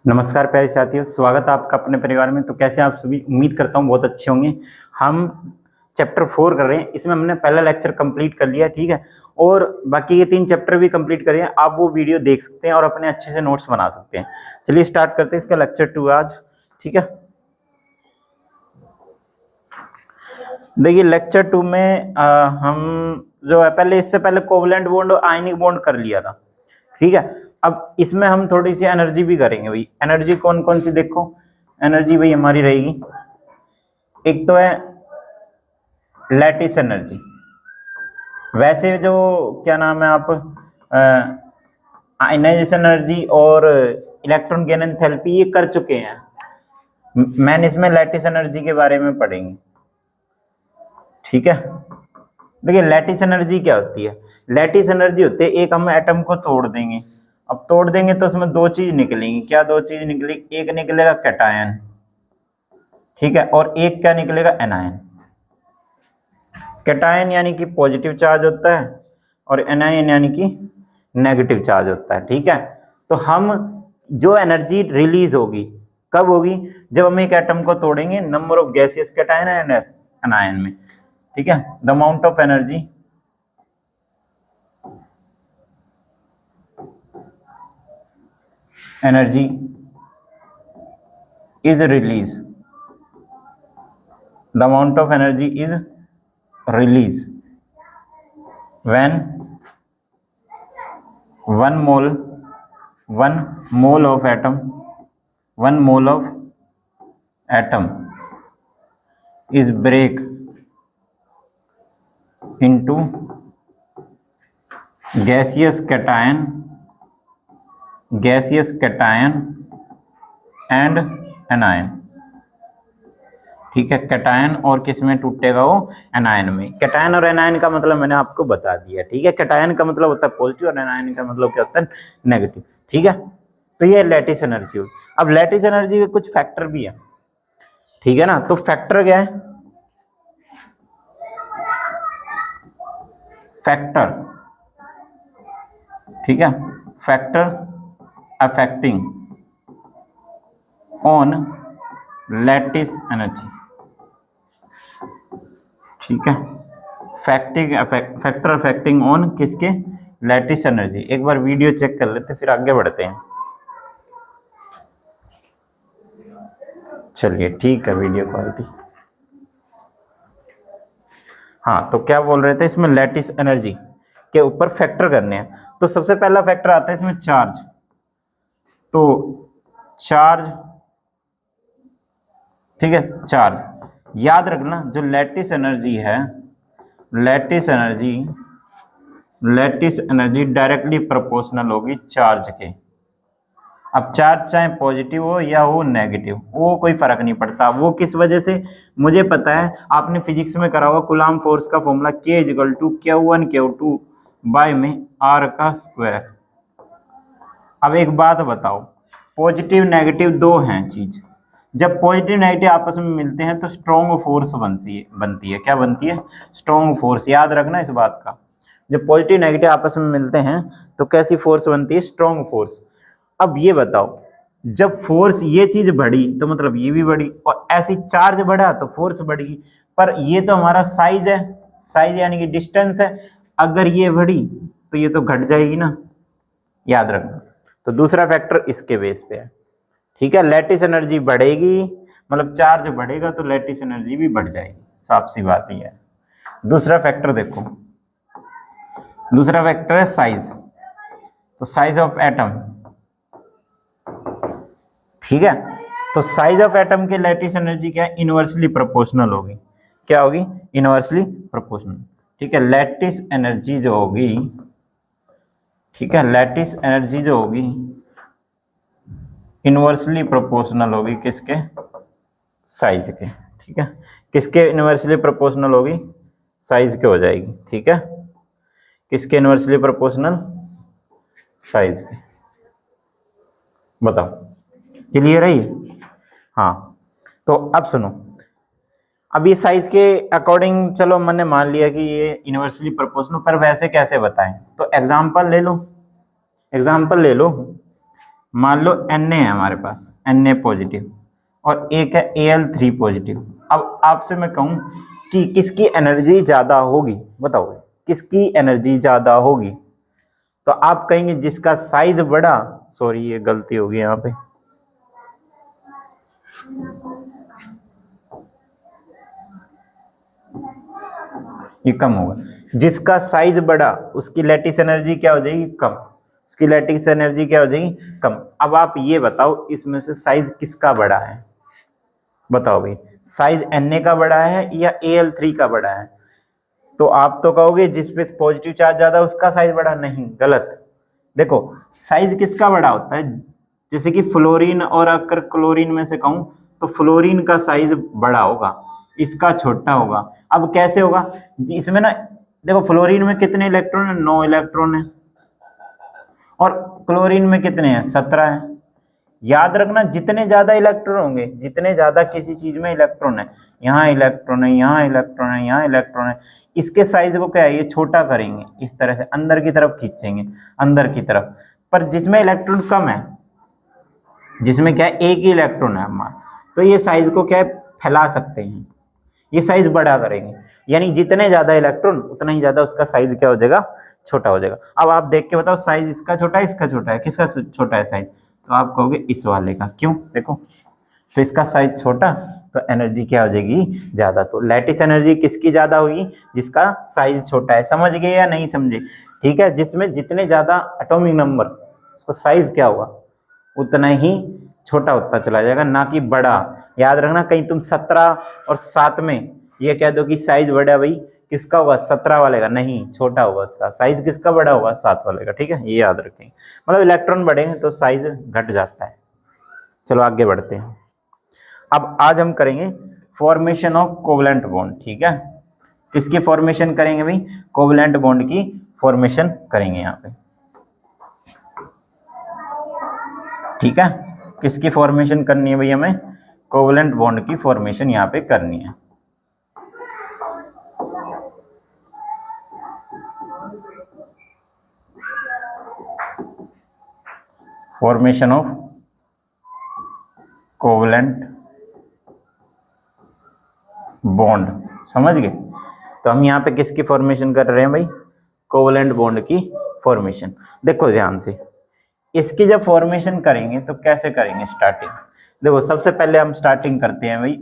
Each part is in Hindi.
नमस्कार प्यारे साथियों, स्वागत है आपका अपने परिवार में। तो कैसे आप सभी, उम्मीद करता हूँ बहुत अच्छे होंगे। हम चैप्टर 4 कर रहे हैं, इसमें हमने पहला लेक्चर कंप्लीट कर लिया, ठीक है। और बाकी ये 3 चैप्टर भी कंप्लीट करिए, आप वो वीडियो देख सकते हैं और अपने अच्छे से नोट्स बना सकते हैं। चलिए स्टार्ट करते हैं इसका लेक्चर 2 आज, ठीक है। देखिए लेक्चर 2 में हम जो है पहले, इससे पहले कोवलेंट बॉन्ड और आयनिक बॉन्ड कर लिया था, ठीक है। अब इसमें हम थोड़ी सी एनर्जी भी करेंगे भाई। एनर्जी कौन कौन सी, देखो एनर्जी भाई हमारी रहेगी, एक तो है लैटिस एनर्जी। वैसे जो क्या नाम है, आप आयनाइजेशन एनर्जी और इलेक्ट्रॉन गेन एंथैल्पी ये कर चुके हैं। मैंने इसमें लैटिस एनर्जी के बारे में पढ़ेंगे, ठीक है। देखिए लैटिस एनर्जी क्या होती है। लैटिस एनर्जी होती है, एक हम एटम को तोड़ देंगे। अब तोड़ देंगे तो उसमें 2 चीज निकलेंगी। क्या 2 चीज निकलेगी? एक निकलेगा कैटायन, ठीक है, और एक क्या निकलेगा? एनायन। कैटायन यानी कि पॉजिटिव चार्ज होता है और एनायन यानी कि नेगेटिव चार्ज होता है, ठीक है। तो हम जो एनर्जी रिलीज होगी कब होगी? जब हम एक एटम को तोड़ेंगे, number of gaseous cation and anion में, ठीक है। The amount of energy is released. The amount of energy is released when 1 mole of atom is break into gaseous cation and anion, ठीक है। कैटायन और किस में टूटेगा? वो एनायन में। कैटायन और एनायन का मतलब मैंने आपको बता दिया, ठीक है। कैटायन का मतलब होता है पॉजिटिव और एनायन का मतलब क्या होता है? नेगेटिव, ठीक है। तो ये लैटिस एनर्जी होगी। अब लैटिस एनर्जी के कुछ फैक्टर भी है, ठीक है ना। तो फैक्टर क्या है? फैक्टर, ठीक है, factor affecting on lattice energy, ठीक है। फैक्टर अफेक्टिंग ऑन किसके? Lattice energy. एक बार वीडियो चेक कर लेते फिर आगे बढ़ते हैं। चलिए ठीक है, वीडियो क्वालिटी। हाँ, तो क्या बोल रहे थे, इसमें लैटिस एनर्जी के ऊपर फैक्टर करने हैं। तो सबसे पहला फैक्टर आता है इसमें चार्ज। तो चार्ज, ठीक है, चार्ज याद रखना। जो लैटिस एनर्जी है, लैटिस एनर्जी डायरेक्टली प्रोपोर्शनल होगी चार्ज के। अब चार्ज चाहे पॉजिटिव हो या हो नेगेटिव, वो कोई फर्क नहीं पड़ता। वो किस वजह से? मुझे पता है, आपने फिजिक्स में करा हुआ कूलाम फोर्स का फॉर्मूला K=Q1 Q2 बाय में R का स्क्वायर। अब एक बात बताओ, पॉजिटिव नेगेटिव 2 हैं चीज। जब पॉजिटिव नेगेटिव आपस में मिलते हैं तो स्ट्रॉन्ग फोर्स बनती है। क्या बनती है? Strong force. याद रखना इस बात का। जब पॉजिटिव नेगेटिव आपस में मिलते हैं तो कैसी फोर्स बनती है? Strong force. अब ये बताओ, जब फोर्स ये चीज बढ़ी तो मतलब ये भी बढ़ी, और ऐसी चार्ज बढ़ा तो फोर्स बढ़ी। पर ये तो हमारा साइज है, साइज यानी कि डिस्टेंस है। अगर ये बढ़ी तो ये तो घट जाएगी ना, याद रखना। तो दूसरा फैक्टर इसके बेस पे है, ठीक है। लैटिस एनर्जी बढ़ेगी, मतलब चार्ज बढ़ेगा तो लैटिस एनर्जी भी बढ़ जाएगी, साफ सी बात ही है। दूसरा फैक्टर देखो, दूसरा फैक्टर है साइज। तो साइज ऑफ एटम, ठीक है। तो साइज ऑफ एटम के लैटिस एनर्जी क्या है? इनवर्सली प्रोपोर्शनल होगी। क्या होगी? इनवर्सली प्रोपोर्शनल, ठीक है। लैटिस एनर्जी जो होगी, ठीक है, लैटिस एनर्जी जो होगी इनवर्सली प्रोपोर्शनल होगी किसके? साइज के, ठीक है। किसके इनवर्सली प्रोपोर्शनल होगी? साइज के हो जाएगी, ठीक है। किसके इनवर्सली प्रोपोर्शनल? साइज के। बताओ, क्लियर है ये? हाँ, तो अब सुनो। अब ये साइज के अकॉर्डिंग चलो मैंने मान लिया कि ये इनवर्सली प्रोपोर्शनल, पर वैसे कैसे बताएं? तो एग्जांपल ले लो, एग्जाम्पल ले लो। मान लो Na है हमारे पास, Na पॉजिटिव, और एक है Al3 पॉजिटिव। अब आपसे मैं कहूं कि किसकी एनर्जी ज्यादा होगी, बताओ किसकी एनर्जी ज्यादा होगी? तो आप कहेंगे जिसका साइज बड़ा, सॉरी ये गलती होगी यहाँ पे, ये कम होगा। जिसका साइज बड़ा उसकी लैटिस एनर्जी क्या हो जाएगी? कम। उसकी लैटिस एनर्जी क्या हो जाएगी? कम। अब आप ये बताओ इसमें से साइज किसका बड़ा है? बताओ भाई, साइज Na का बड़ा है या Al3 का बड़ा है? तो आप तो कहोगे जिस पे पॉजिटिव चार्ज ज्यादा उसका साइज बड़ा। नहीं, गलत। देखो साइज किसका बड़ा होता है? जैसे कि फ्लोरीन और अगर क्लोरीन में से कहूं तो फ्लोरीन का साइज बड़ा होगा, इसका छोटा होगा। अब कैसे होगा? इसमें ना देखो फ्लोरीन में कितने इलेक्ट्रॉन है? 9 इलेक्ट्रॉन है, और क्लोरीन में कितने हैं? 17 है। याद रखना जितने ज्यादा इलेक्ट्रॉन होंगे, जितने ज्यादा किसी चीज में इलेक्ट्रॉन है, यहाँ इलेक्ट्रॉन है, यहाँ इलेक्ट्रॉन है, यहाँ इलेक्ट्रॉन है, इसके साइज को क्या है, ये छोटा करेंगे, इस तरह से अंदर की तरफ खींचेंगे, अंदर की तरफ। पर जिसमें इलेक्ट्रॉन कम है, जिसमें क्या है एक ही इलेक्ट्रॉन है हमारा, तो ये साइज को क्या है फैला सकते हैं, ये साइज बड़ा करेंगे। यानी जितने ज्यादा इलेक्ट्रॉन उतना ही ज्यादा उसका साइज क्या हो जाएगा? छोटा हो जाएगा। अब आप देख के बताओ साइज इसका छोटा है, इसका छोटा है, किसका छोटा है साइज? तो आप कहोगे इस वाले का। क्यों? देखो तो इसका साइज छोटा तो एनर्जी क्या हो जाएगी? ज्यादा। तो लैटिस एनर्जी किसकी ज्यादा होगी? जिसका साइज छोटा है। समझ गए या नहीं समझे? ठीक है, जिसमें जितने ज्यादा एटॉमिक नंबर उसका साइज क्या होगा उतना ही छोटा होता चला जाएगा, ना कि बड़ा। याद रखना कहीं तुम 17 और 7 में ये कह दो कि साइज बड़ा, भाई किसका होगा? 17 वाले का। नहीं, छोटा होगा उसका साइज। किसका बड़ा होगा? 7 वाले का। ठीक है, ये याद रखेंगे। मतलब इलेक्ट्रॉन बढ़ेंगे तो साइज घट जाता है। चलो आगे बढ़ते हैं। अब आज हम करेंगे फॉर्मेशन ऑफ कोवलेंट बॉन्ड। ठीक है, किसकी फॉर्मेशन करेंगे भाई? कोवलेंट बॉन्ड की फॉर्मेशन करेंगे यहाँ पे। ठीक है, किसकी फॉर्मेशन करनी है भाई? हमें कोवलेंट बॉन्ड की फॉर्मेशन यहाँ पे करनी है। फॉर्मेशन ऑफ कोवलेंट बॉन्ड, समझ गए? तो हम यहाँ पे किसकी फॉर्मेशन कर रहे हैं भाई? कोवलेंट बॉन्ड की फॉर्मेशन। देखो ध्यान से, इसकी जब फॉर्मेशन करेंगे तो कैसे करेंगे स्टार्टिंग? देखो सबसे पहले हम स्टार्टिंग करते हैं भाई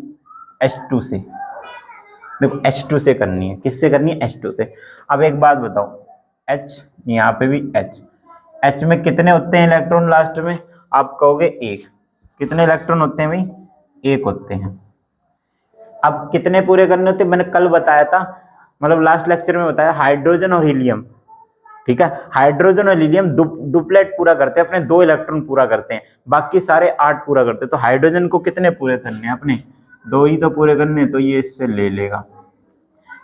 H2 से। देखो H2 से करनी है। किससे करनी है? H2 से। अब एक बात बताओ, H यहाँ पे भी H में कितने होते हैं इलेक्ट्रॉन लास्ट में? आप कहोगे 1। कितने इलेक्ट्रॉन होते हैं भाई? 1 होते हैं। अब कितने पूरे करने होते हैं? मैंने कल बताया था, मतलब लास्ट लेक्चर में बताया, हाइड्रोजन और हीलियम। ठीक है, हाइड्रोजन और हीलियम डुप्लेट पूरा करते हैं, अपने 2 इलेक्ट्रॉन पूरा करते हैं, बाकी सारे 8 पूरा करते हैं। तो हाइड्रोजन को कितने पूरे करने हैं? अपने 2 ही तो पूरे करने, तो ये इससे ले लेगा।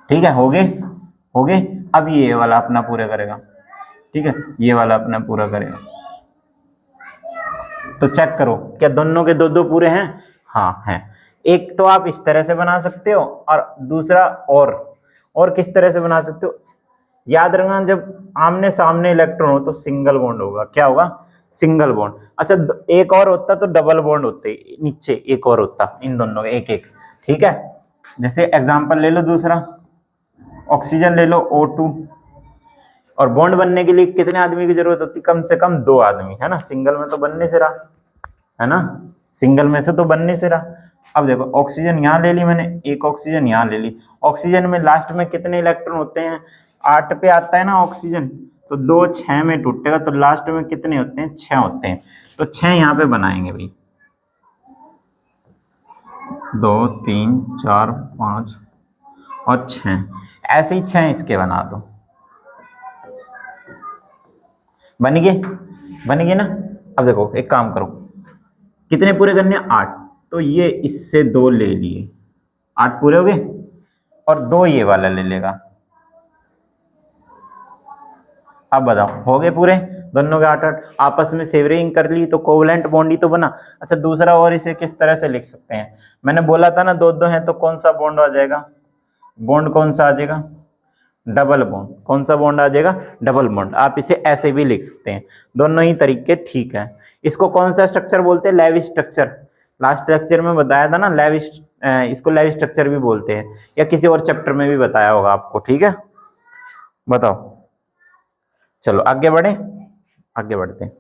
ठीक है, हो गए। अब ये वाला अपना पूरा करेगा। ठीक है, ये वाला अपना पूरा करेगा। तो चेक करो क्या दोनों के 2-2 पूरे हैं? हाँ हैं। एक तो आप इस तरह से बना सकते हो, और दूसरा और किस तरह से बना सकते हो? याद रखना जब आमने सामने इलेक्ट्रॉन हो तो सिंगल बॉन्ड होगा। क्या होगा? Single bond. अच्छा एक और होता तो डबल बॉन्ड होते, नीचे एक और होता, इन दोनों का एक एक। ठीक है, जैसे एग्जांपल ले लो दूसरा, ऑक्सीजन ले लो O2, और बॉन्ड बनने के लिए कितने आदमी की जरूरत होती? कम से कम 2 आदमी, है ना? सिंगल में तो बनने से रहा, है ना? सिंगल में से तो बनने से रहा। अब देखो ऑक्सीजन यहाँ ले ली मैंने, एक ऑक्सीजन यहाँ ले ली। ऑक्सीजन में लास्ट में कितने इलेक्ट्रॉन होते हैं? 8 पे आता है ना ऑक्सीजन, तो 2 6 में टूटेगा, तो लास्ट में कितने होते हैं? 6 होते हैं। तो 6 यहाँ पे बनाएंगे भाई, 2 3 4 5 और 6, ऐसे ही 6 इसके बना दो। बन गए ना? अब देखो एक काम करो, कितने पूरे करने हैं? 8। तो ये इससे 2 ले लिए, 8 पूरे हो गए, और 2 ये वाला ले लेगा। अब बताओ हो गए पूरे? दोनों के 8-8 आपस में सेवरिंग कर ली तो कोवलेंट बॉन्ड ही तो बना। अच्छा दूसरा और इसे किस तरह से लिख सकते हैं? मैंने बोला था ना 2-2 है, तो कौन सा बॉन्ड आ जाएगा? बॉन्ड कौन सा आ जाएगा? Double bond. कौन सा बॉन्ड आ जाएगा? Double bond. आप इसे ऐसे भी लिख सकते हैं, दोनों ही तरीके ठीक है। इसको कौन सा स्ट्रक्चर बोलते हैं? Levi's structure. लास्ट लेक्चर में बताया था ना लेविस, इसको लेविस स्ट्रक्चर भी बोलते हैं, या किसी और चैप्टर में भी बताया होगा आपको। ठीक है, बताओ। चलो आगे बढ़े, आगे बढ़ते हैं।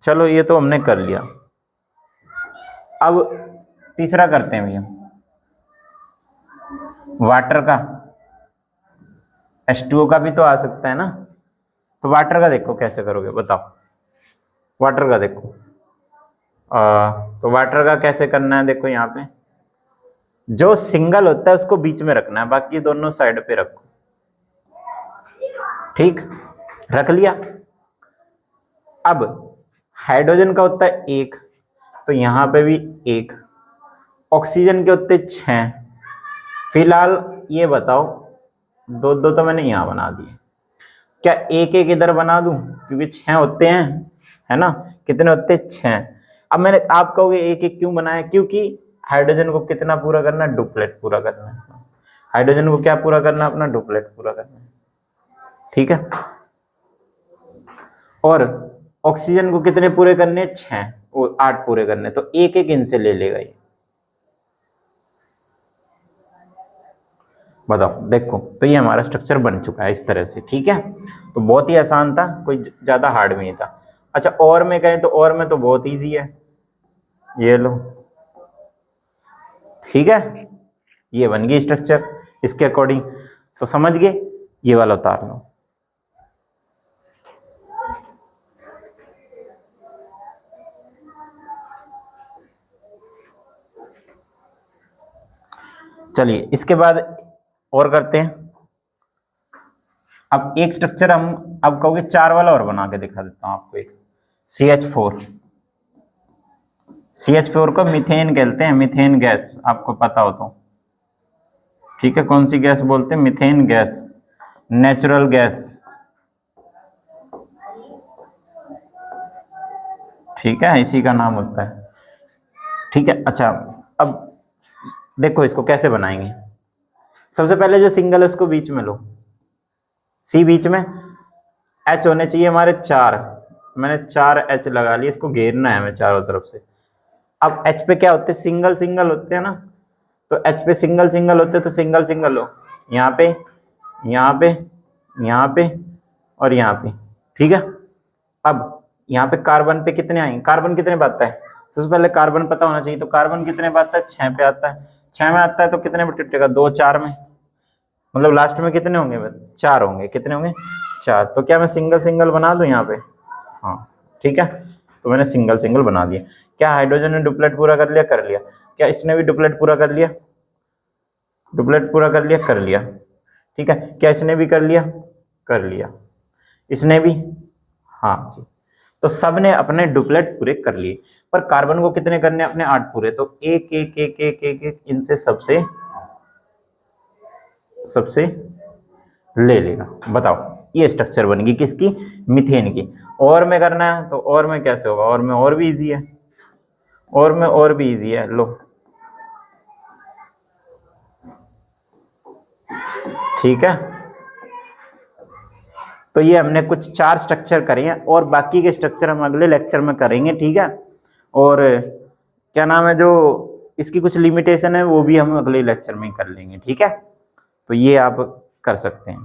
चलो ये तो हमने कर लिया। अब तीसरा करते हैं भैया, वाटर का। H2O का भी तो आ सकता है ना, तो वाटर का देखो कैसे करोगे, बताओ। वाटर का देखो, तो वाटर का कैसे करना है, देखो यहाँ पे जो सिंगल होता है उसको बीच में रखना है, बाकी दोनों साइड पे रखो। ठीक, रख लिया। अब हाइड्रोजन का होता है एक, तो यहां पे भी एक। ऑक्सीजन के होते 6। फिलहाल ये बताओ, दो दो तो मैंने यहां बना दिए, क्या एक एक इधर बना दूं? क्योंकि 6 होते हैं, है ना? कितने होते हैं? 6। अब मैंने, आप कहोगे एक एक क्यों बनाया? क्योंकि हाइड्रोजन को कितना पूरा करना है? डुप्लेट पूरा करना है। हाइड्रोजन को क्या पूरा करना है? अपना डुप्लेट पूरा करना है। ठीक है, और ऑक्सीजन को कितने पूरे करने? 6 और 8 पूरे करने, तो एक एक इनसे ले लेगा ये। बताओ, देखो तो ये हमारा स्ट्रक्चर बन चुका है इस तरह से। ठीक है, तो बहुत ही आसान था, कोई ज्यादा हार्ड भी नहीं था। अच्छा, और में कहें तो और में तो बहुत इजी है, ये लो। ठीक है, ये बन गई स्ट्रक्चर इसके अकॉर्डिंग, तो समझ गए। ये वाला उतार लो। चलिए इसके बाद और करते हैं। अब एक स्ट्रक्चर हम, अब कहोगे 4 वाला और बना के दिखा देता हूं आपको। एक CH4, CH4 को मीथेन कहते हैं, मीथेन गैस, आपको पता हो तो। ठीक है, कौन सी गैस बोलते हैं? Methane gas, natural gas. ठीक है, इसी का नाम होता है। ठीक है, अच्छा अब देखो इसको कैसे बनाएंगे। सबसे पहले जो सिंगल है उसको बीच में लो, C बीच में, H होने चाहिए हमारे 4। मैंने 4 H लगा लिए, इसको घेरना है हमें चारों तरफ से। अब H पे क्या होते हैं? सिंगल सिंगल होते हैं ना, तो H पे सिंगल सिंगल होते हैं, तो सिंगल सिंगल लो यहाँ पे, यहाँ पे, यहाँ पे और यहाँ पे। ठीक है, अब यहाँ पे कार्बन पे कितने आएंगे? कार्बन कितने पे आता है? सबसे पहले कार्बन पता होना चाहिए, तो कार्बन कितने पे आता है? 6 पे आता है। 6 में आता है तो कितने पे टूटेगा? 2 4 में, मतलब लास्ट में कितने होंगे? 4 होंगे। कितने होंगे? 4। तो क्या मैं सिंगल सिंगल बना दूं यहाँ पे? हाँ, ठीक है, तो मैंने सिंगल सिंगल बना दिया। क्या हाइड्रोजन ने डुप्लेट पूरा कर लिया? कर लिया। क्या इसने भी डुप्लेट पूरा कर लिया? डुप्लेट पूरा कर लिया? कर लिया। ठीक है, क्या इसने भी कर लिया? कर लिया। इसने भी? हाँ जी। तो सबने अपने डुप्लेट पूरे कर लिए, पर कार्बन को कितने करने? अपने 8 पूरे, तो एक एक एक एक एक, एक इनसे सबसे सबसे ले लेगा। बताओ, ये स्ट्रक्चर बनेगी किसकी? मीथेन की। और में करना है तो और में कैसे होगा? और में और भी इजी है, और में और भी इजी है। लो, ठीक है, तो ये हमने कुछ 4 स्ट्रक्चर करे हैं, और बाकी के स्ट्रक्चर हम अगले लेक्चर में करेंगे। ठीक है, और क्या नाम है, जो इसकी कुछ लिमिटेशन है वो भी हम अगले लेक्चर में कर लेंगे। ठीक है, तो ये आप कर सकते हैं।